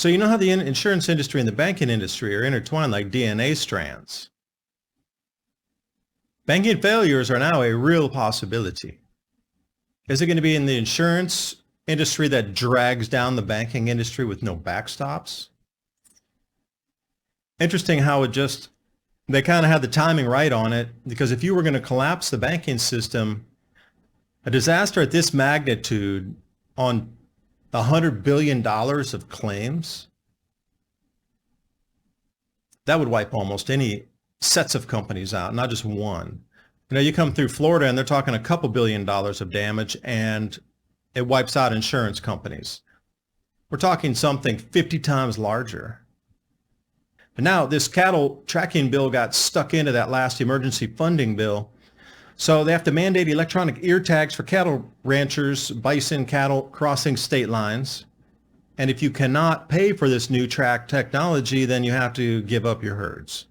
So you know how the insurance industry and the banking industry are intertwined like DNA strands. Banking failures are now a real possibility. Is it going to be in the insurance industry that drags down the banking industry with no backstops? Interesting how they kind of had the timing right on it, because if you were going to collapse the banking system, a disaster at this magnitude on $100 billion of claims, that would wipe almost any sets of companies out, not just one. You know, you come through Florida and they're talking a couple $1 billion of damage and it wipes out insurance companies. We're talking something 50 times larger. But now this cattle tracking bill got stuck into that last emergency funding bill. So they have to mandate electronic ear tags for cattle ranchers, bison cattle crossing state lines. And if you cannot pay for this new track technology, then you have to give up your herds.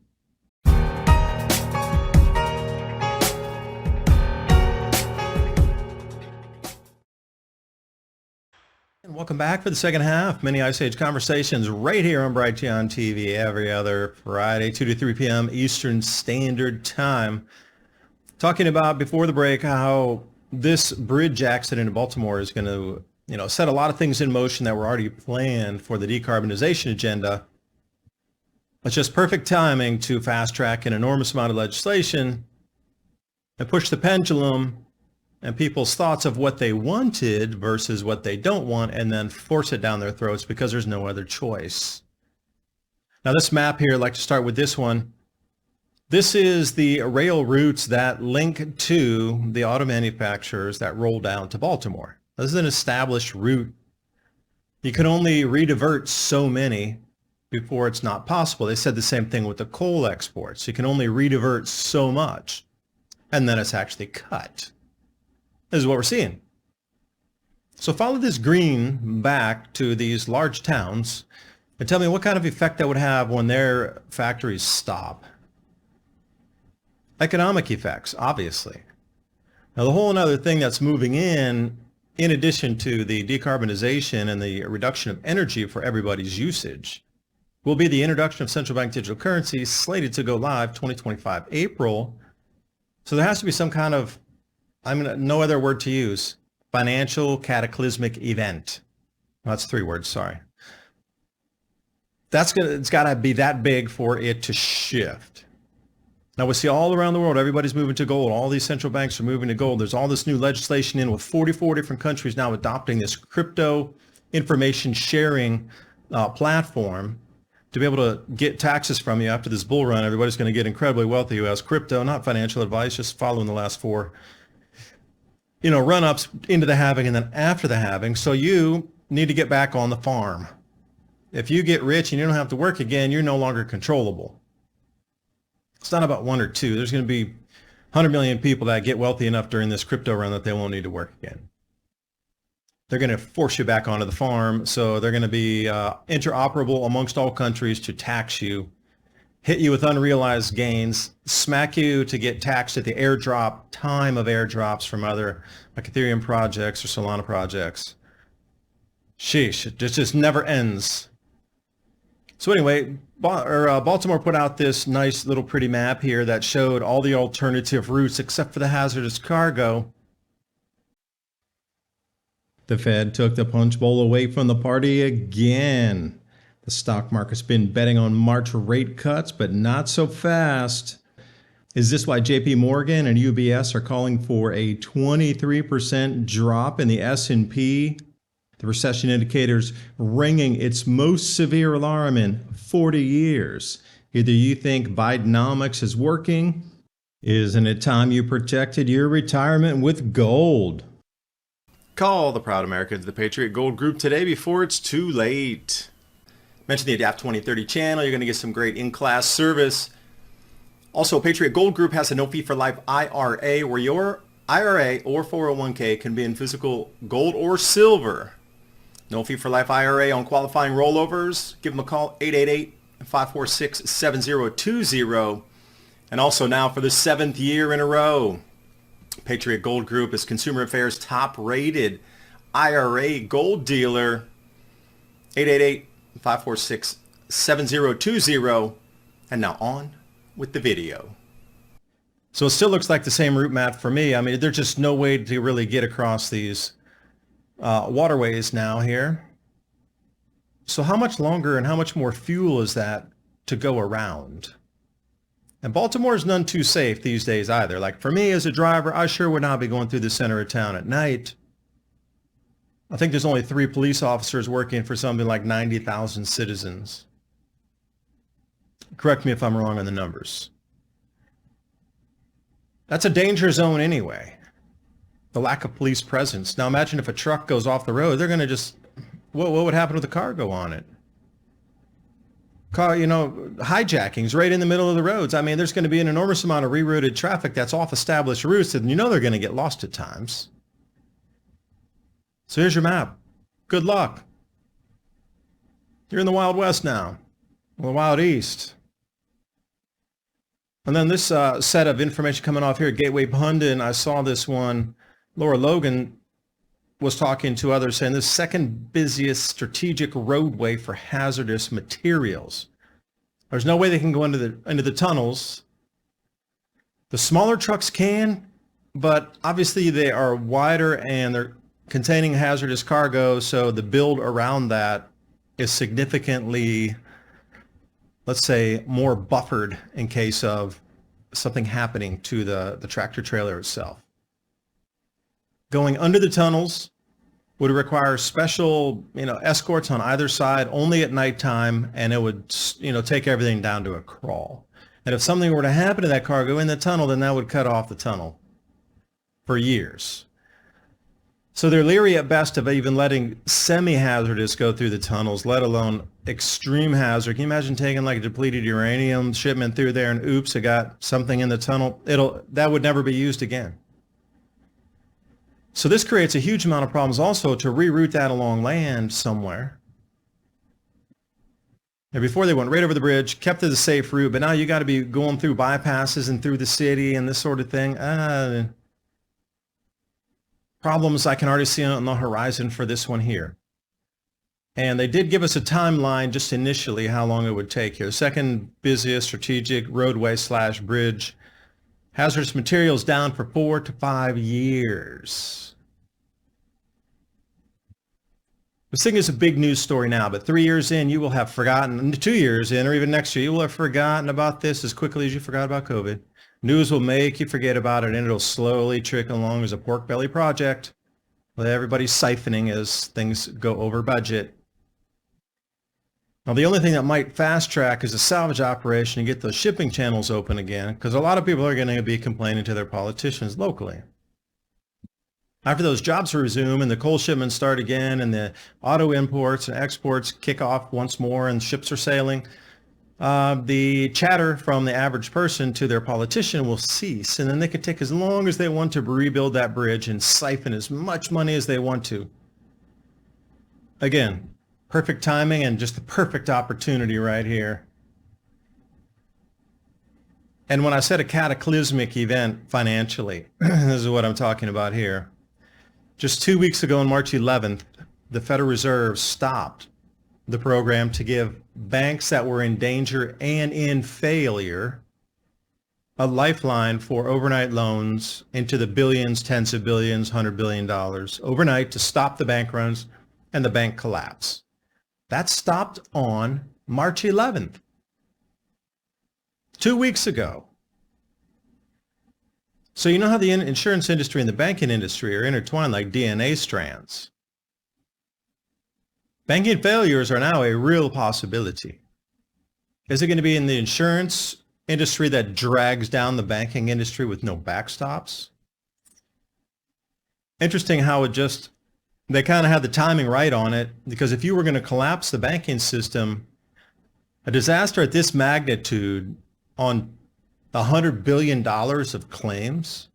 And welcome back for the second half. Mini Ice Age Conversations right here on Brighteon TV every other Friday, 2 to 3 p.m. Eastern Standard Time. Talking about before the break how this bridge accident in Baltimore is going to, set a lot of things in motion that were already planned for the decarbonization agenda. It's just perfect timing to fast track an enormous amount of legislation and push the pendulum and people's thoughts of what they wanted versus what they don't want, and then force it down their throats because there's no other choice. Now this map here, I'd like to start with this one. This is the rail routes that link to the auto manufacturers that roll down to Baltimore. This is an established route. You can only redivert so many before it's not possible. They said the same thing with the coal exports. You can only redivert so much, and then it's actually cut. This is what we're seeing. So follow this green back to these large towns and tell me what kind of effect that would have when their factories stop. Economic effects, obviously. Now the whole other thing that's moving in addition to the decarbonization and the reduction of energy for everybody's usage, will be the introduction of central bank digital currencies slated to go live 2025 April. So there has to be some kind of, no other word to use, financial cataclysmic event. Well, that's 3 words, sorry. It's got to be that big for it to shift. Now we see all around the world, everybody's moving to gold. All these central banks are moving to gold. There's all this new legislation in with 44 different countries now adopting this crypto information sharing platform to be able to get taxes from you after this bull run. Everybody's going to get incredibly wealthy who has crypto, not financial advice, just following the last 4 run-ups into the halving and then after the halving. So you need to get back on the farm. If you get rich and you don't have to work again, you're no longer controllable. It's not about 1 or 2. There's going to be 100 million people that get wealthy enough during this crypto run that they won't need to work again. They're going to force you back onto the farm. So they're going to be interoperable amongst all countries to tax you, hit you with unrealized gains, smack you to get taxed at the airdrop time of airdrops from other like Ethereum projects or Solana projects. Sheesh, it just never ends. So anyway, Baltimore put out this nice little pretty map here that showed all the alternative routes except for the hazardous cargo. The Fed took the punch bowl away from the party again. The stock market's been betting on March rate cuts, but not so fast. Is this why JP Morgan and UBS are calling for a 23% drop in the S&P? The recession indicator's ringing its most severe alarm in 40 years. Either you think Bidenomics is working. Isn't it time you protected your retirement with gold? Call the proud Americans, the Patriot Gold Group today before it's too late. Mention the Adapt 2030 channel. You're going to get some great in-class service. Also, Patriot Gold Group has a no fee for life IRA where your IRA or 401k can be in physical gold or silver. No fee for life IRA on qualifying rollovers. Give them a call, 888-546-7020. And also now for the 7th year in a row, Patriot Gold Group is Consumer Affairs top rated IRA gold dealer. 546-7020. And now on with the video. So it still looks like the same route map for me. I mean, there's just no way to really get across these waterways now here. So how much longer and how much more fuel is that to go around? And Baltimore is none too safe these days either. Like for me as a driver, I sure would not be going through the center of town at night. I think there's only 3 police officers working for something like 90,000 citizens. Correct me if I'm wrong on the numbers. That's a danger zone anyway. The lack of police presence. Now imagine if a truck goes off the road, they're going to just, what would happen with the cargo on it? Hijackings right in the middle of the roads. I mean, there's going to be an enormous amount of rerouted traffic that's off established routes, and they're going to get lost at times. So here's your map. Good luck. You're in the Wild West now, or the Wild East. And then this set of information coming off here at Gateway Pundit, I saw this one. Laura Logan was talking to others saying the second busiest strategic roadway for hazardous materials. There's no way they can go into the tunnels. The smaller trucks can, but obviously they are wider and they're containing hazardous cargo, so the build around that is significantly, let's say, more buffered in case of something happening to the tractor trailer itself. Going under the tunnels would require special, escorts on either side only at nighttime, and it would, take everything down to a crawl. And if something were to happen to that cargo in the tunnel, then that would cut off the tunnel for years. So they're leery at best of even letting semi-hazardous go through the tunnels, let alone extreme hazard. Can you imagine taking like a depleted uranium shipment through there and oops, it got something in the tunnel? That would never be used again. So this creates a huge amount of problems also to reroute that along land somewhere. And before they went right over the bridge, kept it a safe route, but now you got to be going through bypasses and through the city and this sort of thing. Problems I can already see on the horizon for this one here. And they did give us a timeline just initially how long it would take here. Second busiest strategic roadway / bridge. Hazardous materials down for 4 to 5 years. This thing is a big news story now, but 3 years in, you will have forgotten, 2 years in, or even next year, you will have forgotten about this as quickly as you forgot about COVID. News will make you forget about it, and it'll slowly trickle along as a pork belly project with everybody siphoning as things go over budget. Now, the only thing that might fast track is a salvage operation and get those shipping channels open again, because a lot of people are going to be complaining to their politicians locally. After those jobs resume and the coal shipments start again and the auto imports and exports kick off once more and ships are sailing, the chatter from the average person to their politician will cease, and then they can take as long as they want to rebuild that bridge and siphon as much money as they want to. Again, perfect timing and just the perfect opportunity right here. And when I said a cataclysmic event financially, this is what I'm talking about here. Just 2 weeks ago on March 11th, the Federal Reserve stopped the program to give banks that were in danger and in failure a lifeline for overnight loans into the billions, tens of billions, $100 billion overnight to stop the bank runs and the bank collapse. That stopped on March 11th, 2 weeks ago. So you know how the insurance industry and the banking industry are intertwined like DNA strands. Banking failures are now a real possibility. Is it going to be in the insurance industry that drags down the banking industry with no backstops? Interesting how they kind of had the timing right on it, because if you were going to collapse the banking system, a disaster at this magnitude on $100 billion of claims,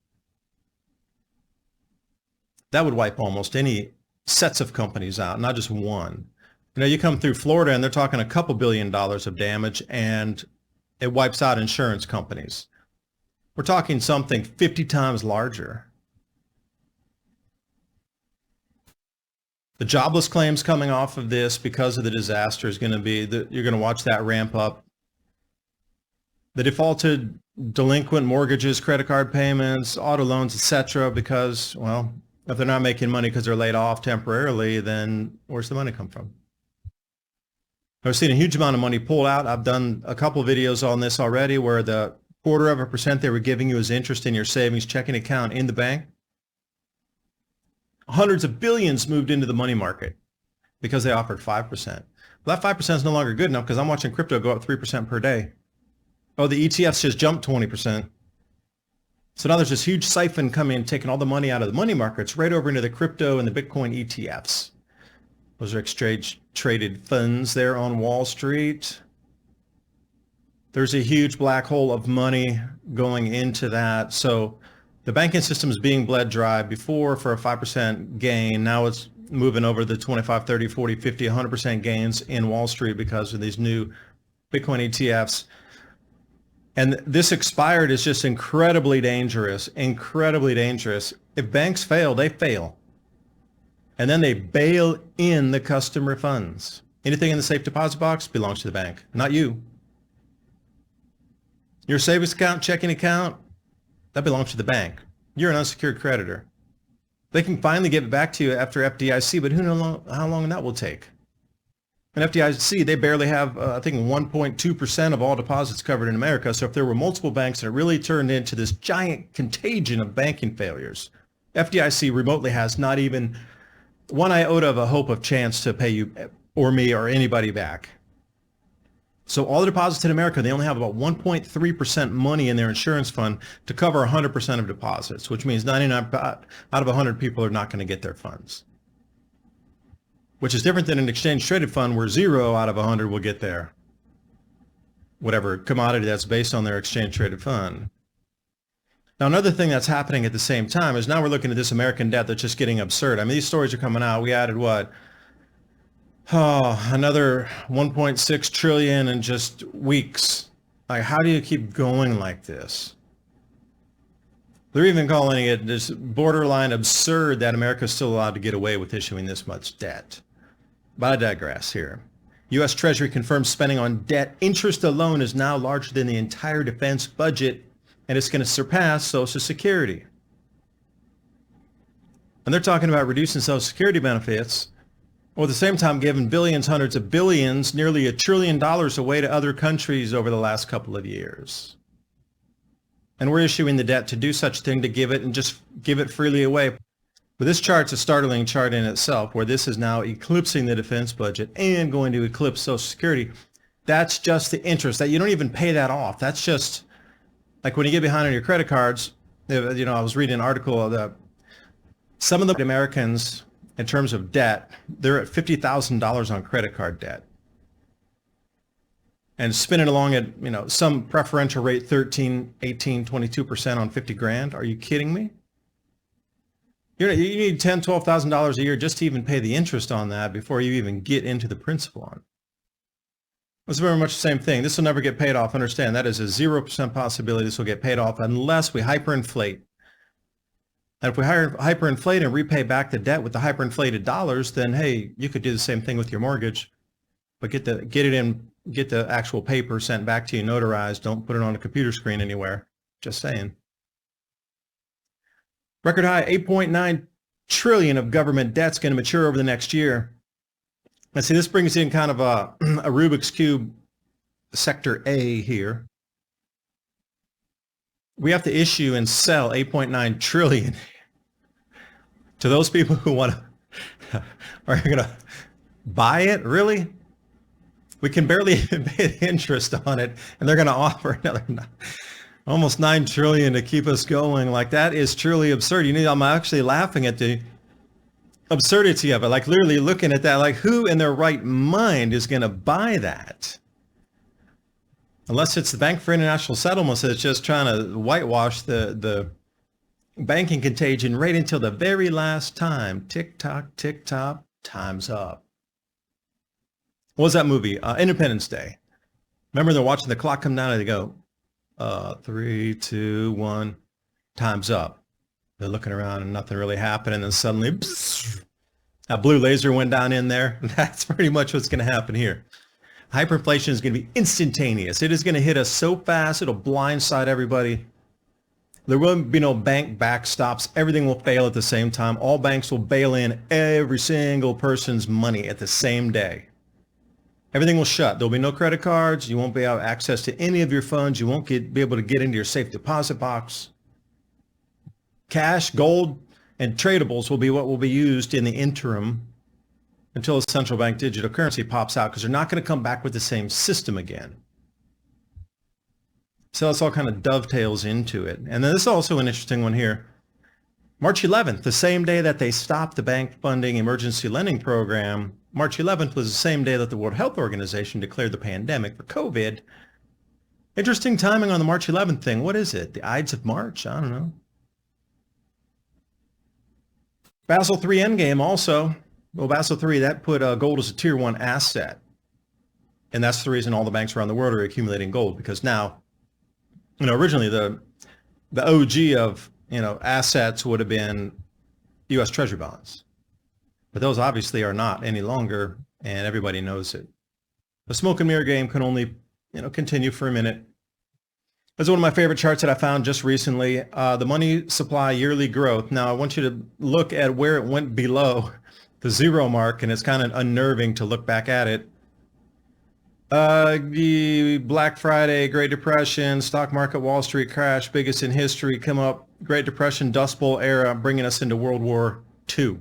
that would wipe almost any sets of companies out, not just one. You come through Florida and they're talking a couple $1 billion of damage and it wipes out insurance companies. We're talking something 50 times larger. The jobless claims coming off of this because of the disaster is going to be that you're going to watch that ramp up. The defaulted delinquent mortgages, credit card payments, auto loans, etc. Because, well, if they're not making money because they're laid off temporarily, then where's the money come from? I've seen a huge amount of money pulled out. I've done a couple of videos on this already where the 0.25% they were giving you as interest in your savings checking account in the bank. Hundreds of billions moved into the money market because they offered 5%. Well, that 5% is no longer good enough because I'm watching crypto go up 3% per day. Oh, the ETFs just jumped 20%. So now there's this huge siphon coming and taking all the money out of the money markets right over into the crypto and the Bitcoin ETFs. Those are exchange traded funds there on Wall Street. There's a huge black hole of money going into that. So the banking system is being bled dry before for a 5% gain. Now it's moving over the 25, 30, 40, 50, 100% gains in Wall Street because of these new Bitcoin ETFs. And this expired is just incredibly dangerous, incredibly dangerous. If banks fail, they fail. And then they bail in the customer funds. Anything in the safe deposit box belongs to the bank, not you. Your savings account, checking account, that belongs to the bank. You're an unsecured creditor. They can finally give it back to you after FDIC, but who knows how long that will take. And FDIC, they barely have, I think, 1.2% of all deposits covered in America. So if there were multiple banks and it really turned into this giant contagion of banking failures, FDIC remotely has not even one iota of a hope of chance to pay you or me or anybody back. So all the deposits in America, they only have about 1.3% money in their insurance fund to cover 100% of deposits, which means 99 out of 100 people are not going to get their funds, which is different than an exchange traded fund where 0 out of 100 will get their whatever commodity that's based on their exchange traded fund. Now, another thing that's happening at the same time is now we're looking at this American debt that's just getting absurd. I mean, these stories are coming out. We added what? Oh, another 1.6 trillion in just weeks. Like, how do you keep going like this? They're even calling it this borderline absurd that America is still allowed to get away with issuing this much debt. But I digress here. U.S. Treasury confirms spending on debt interest alone is now larger than the entire defense budget, and it's going to surpass Social Security. And they're talking about reducing Social Security benefits, while at the same time giving billions, hundreds of billions, nearly $1 trillion away to other countries over the last couple of years. And we're issuing the debt to do such a thing, to give it and just give it freely away. But this chart's a startling chart in itself, where this is now eclipsing the defense budget and going to eclipse Social Security. That's just the interest. That you don't even pay that off. That's just like when you get behind on your credit cards. You know, I was reading an article that some of the Americans, in terms of debt, they're at $50,000 on credit card debt. And spinning along at, you know, some preferential rate, 13, 18, 22% on 50 grand. Are you kidding me? You need $10,000, $12,000 a year just to even pay the interest on that before you even get into the principal on it. It's very much the same thing. This will never get paid off. Understand, that is a 0% possibility this will get paid off unless we hyperinflate. And if we hyperinflate and repay back the debt with the hyperinflated dollars, then hey, you could do the same thing with your mortgage, but get the actual paper sent back to you notarized. Don't put it on a computer screen anywhere. Just saying. Record high 8.9 trillion of government debt's going to mature over the next year. Now see, this brings in kind of a Rubik's Cube sector A here. We have to issue and sell 8.9 trillion to those people who want to, are going to buy it? Really? We can barely pay the interest on it, and they're going to offer another almost 9 trillion to keep us going. Like, that is truly absurd. I'm actually laughing at the absurdity of it. Like, literally looking at that, like, who in their right mind is going to buy that? Unless it's the Bank for International Settlements that's just trying to whitewash the banking contagion right until the very last time. Tick tock, time's up. What was that movie? Independence Day. Remember, they're watching the clock come down and they go, 3, 2, 1, time's up. They're looking around and nothing really happened, and then suddenly, A blue laser went down in there. That's pretty much what's going to happen here. Hyperinflation is going to be instantaneous. It is going to hit us so fast, it'll blindside everybody. There will be no bank backstops. Everything will fail at the same time. All banks will bail in every single person's money at the same day. Everything will shut. There'll be no credit cards. You won't be able to access to any of your funds. You won't be able to get into your safe deposit box. Cash, gold, and tradables will be what will be used in the interim until a central bank digital currency pops out, because they're not going to come back with the same system again. So this all kind of dovetails into it. And then this is also an interesting one here. March 11th, the same day that they stopped the bank funding emergency lending program, March 11th was the same day that the World Health Organization declared the pandemic for COVID. Interesting timing on the March 11th thing. What is it? The Ides of March? I don't know. Basel III Endgame also. Well, Basel III, that put gold as a tier 1 asset. And that's the reason all the banks around the world are accumulating gold, because now, originally the OG of, assets would have been U.S. Treasury bonds. But those obviously are not any longer, and everybody knows it. The smoke and mirror game can only, continue for a minute. This is one of my favorite charts that I found just recently, the money supply yearly growth. Now, I want you to look at where it went below the zero mark, and it's kind of unnerving to look back at it. The Black Friday, Great Depression, stock market, Wall Street crash, biggest in history, come up, Great Depression, Dust Bowl era, bringing us into World War II.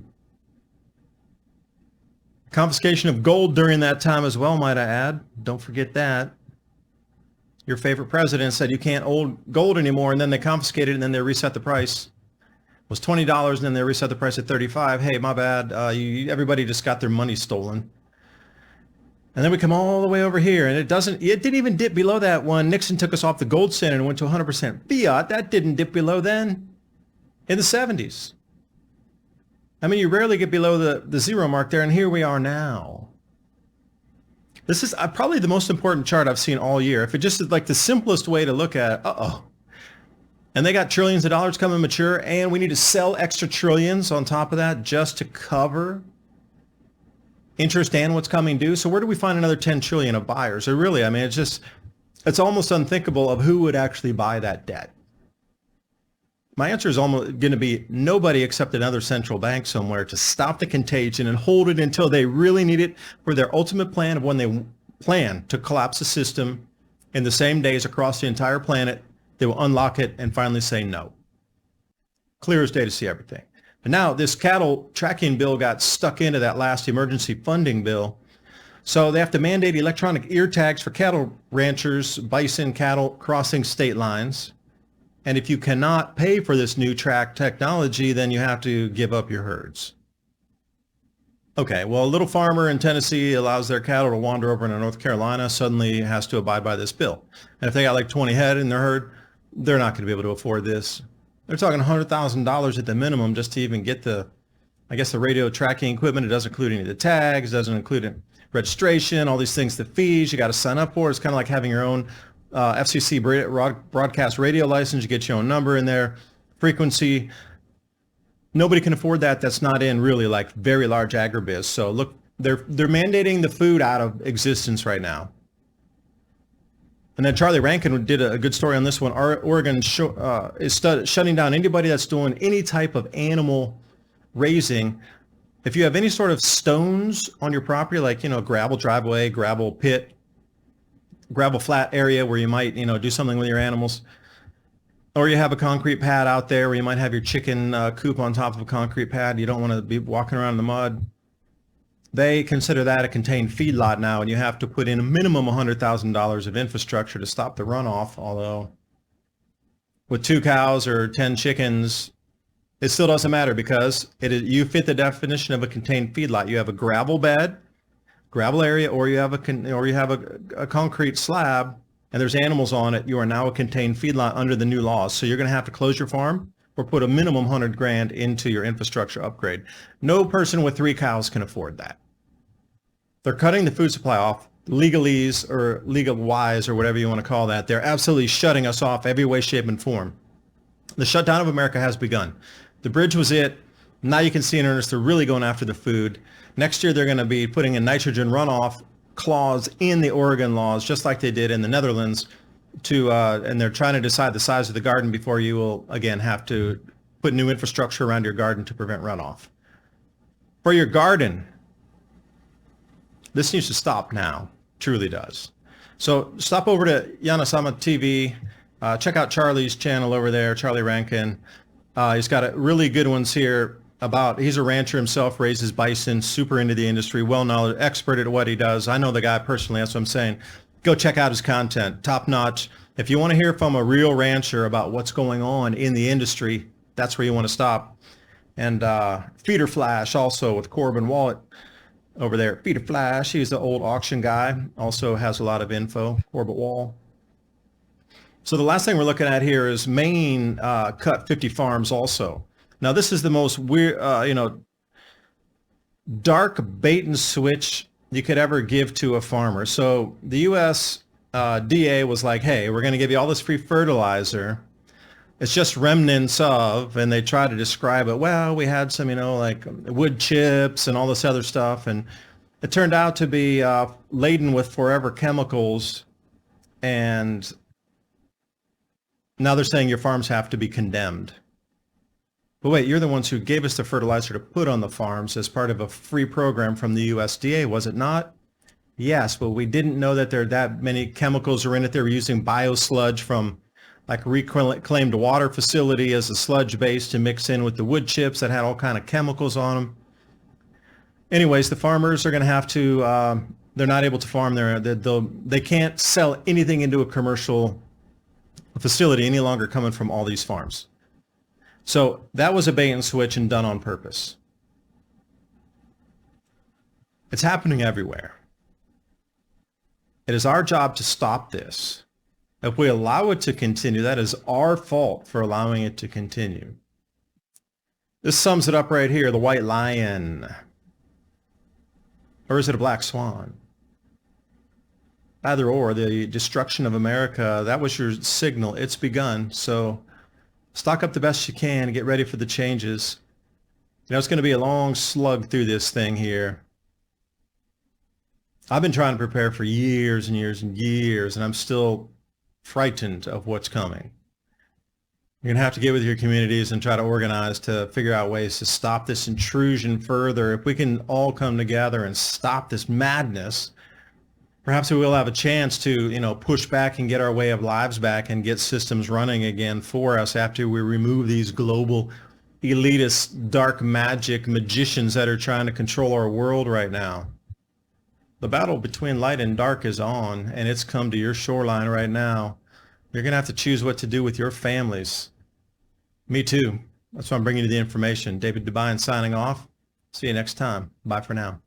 Confiscation of gold during that time as well, might I add. Don't forget that. Your favorite president said you can't hold gold anymore, and then they confiscated it, and then they reset the price. It was $20, and then they reset the price at $35. Hey, my bad. Everybody just got their money stolen. And then we come all the way over here, and it didn't even dip below that when Nixon took us off the gold standard and went to 100% fiat. That didn't dip below then in the 70s. I mean, you rarely get below the zero mark there, and here we are now. This is probably the most important chart I've seen all year. If it just is like the simplest way to look at it, And they got trillions of dollars coming mature, and we need to sell extra trillions on top of that just to cover interest and what's coming due. So where do we find another 10 trillion of buyers? Or really, I mean, it's almost unthinkable of who would actually buy that debt. My answer is almost going to be nobody except another central bank somewhere to stop the contagion and hold it until they really need it for their ultimate plan of when they plan to collapse the system in the same days across the entire planet. They will unlock it and finally say no. Clear as day to see everything. But now this cattle tracking bill got stuck into that last emergency funding bill. So they have to mandate electronic ear tags for cattle ranchers, bison cattle crossing state lines. And if you cannot pay for this new track technology, then you have to give up your herds. Okay, well, a little farmer in Tennessee allows their cattle to wander over into North Carolina, suddenly has to abide by this bill. And if they got like 20 head in their herd, they're not going to be able to afford this. They're talking $100,000 at the minimum just to even get the radio tracking equipment. It doesn't include any of the tags, doesn't include registration, all these things, the fees you got to sign up for. It's kind of like having your own FCC broadcast radio license. You get your own number in there, frequency. Nobody can afford that. That's not in really like very large agribiz. So look, they're mandating the food out of existence right now. And then Charlie Rankin did a good story on this one. Oregon is shutting down anybody that's doing any type of animal raising. If you have any sort of stones on your property, like, gravel driveway, gravel pit, gravel flat area where you might, do something with your animals, or you have a concrete pad out there where you might have your chicken coop on top of a concrete pad. You don't want to be walking around in the mud. They consider that a contained feedlot now, and you have to put in a minimum $100,000 of infrastructure to stop the runoff. Although with 2 cows or 10 chickens, it still doesn't matter because you fit the definition of a contained feedlot. You have a gravel bed, gravel area, or you have a concrete slab, and there's animals on it. You are now a contained feedlot under the new laws. So you're going to have to close your farm or put a minimum $100,000 into your infrastructure upgrade. No person with 3 cows can afford that. They're cutting the food supply off, legalese or legal-wise or whatever you want to call that. They're absolutely shutting us off every way, shape, and form. The shutdown of America has begun. The bridge was it. Now you can see in earnest they're really going after the food. Next year they're going to be putting a nitrogen runoff clause in the Oregon laws, just like they did in the Netherlands, and they're trying to decide the size of the garden before you will again have to put new infrastructure around your garden to prevent runoff. For your garden, this needs to stop now. Truly does. So stop over to Yanasama TV. Check out Charlie's channel over there, Charlie Rankin. He's got really good ones here he's a rancher himself, raises bison, super into the industry, well-knowledge, expert at what he does. I know the guy personally, that's what I'm saying. Go check out his content, top notch. If you want to hear from a real rancher about what's going on in the industry, that's where you want to stop. And Feeder Flash also with Corbin Wallet over there. Feeder Flash, he's the old auction guy, also has a lot of info, Corbett Wall. So the last thing we're looking at here is Maine cut 50 farms also. Now this is the most weird, dark bait and switch you could ever give to a farmer. So the U.S. DA was like, hey, we're going to give you all this free fertilizer. It's just remnants of, and they try to describe it. Well, we had some, like wood chips and all this other stuff. And it turned out to be laden with forever chemicals. And now they're saying your farms have to be condemned. But wait, you're the ones who gave us the fertilizer to put on the farms as part of a free program from the USDA, was it not? Yes, but we didn't know that there that many chemicals are in it. They were using biosludge from like a reclaimed water facility as a sludge base to mix in with the wood chips that had all kind of chemicals on them. Anyways, the farmers are going to have to, they're not able to farm there. They can't sell anything into a commercial facility any longer coming from all these farms. So that was a bait and switch and done on purpose. It's happening everywhere. It is our job to stop this. If we allow it to continue, that is our fault for allowing it to continue. This sums it up right here, the white lion. Or is it a black swan? Either or, the destruction of America, that was your signal. It's begun. So stock up the best you can and get ready for the changes. It's going to be a long slug through this thing here. I've been trying to prepare for years and years and years, and I'm still frightened of what's coming. You're going to have to get with your communities and try to organize to figure out ways to stop this intrusion further. If we can all come together and stop this madness, perhaps we will have a chance to, push back and get our way of lives back and get systems running again for us after we remove these global elitist dark magic magicians that are trying to control our world right now. The battle between light and dark is on, and it's come to your shoreline right now. You're going to have to choose what to do with your families. Me too. That's why I'm bringing you the information. David Devine signing off. See you next time. Bye for now.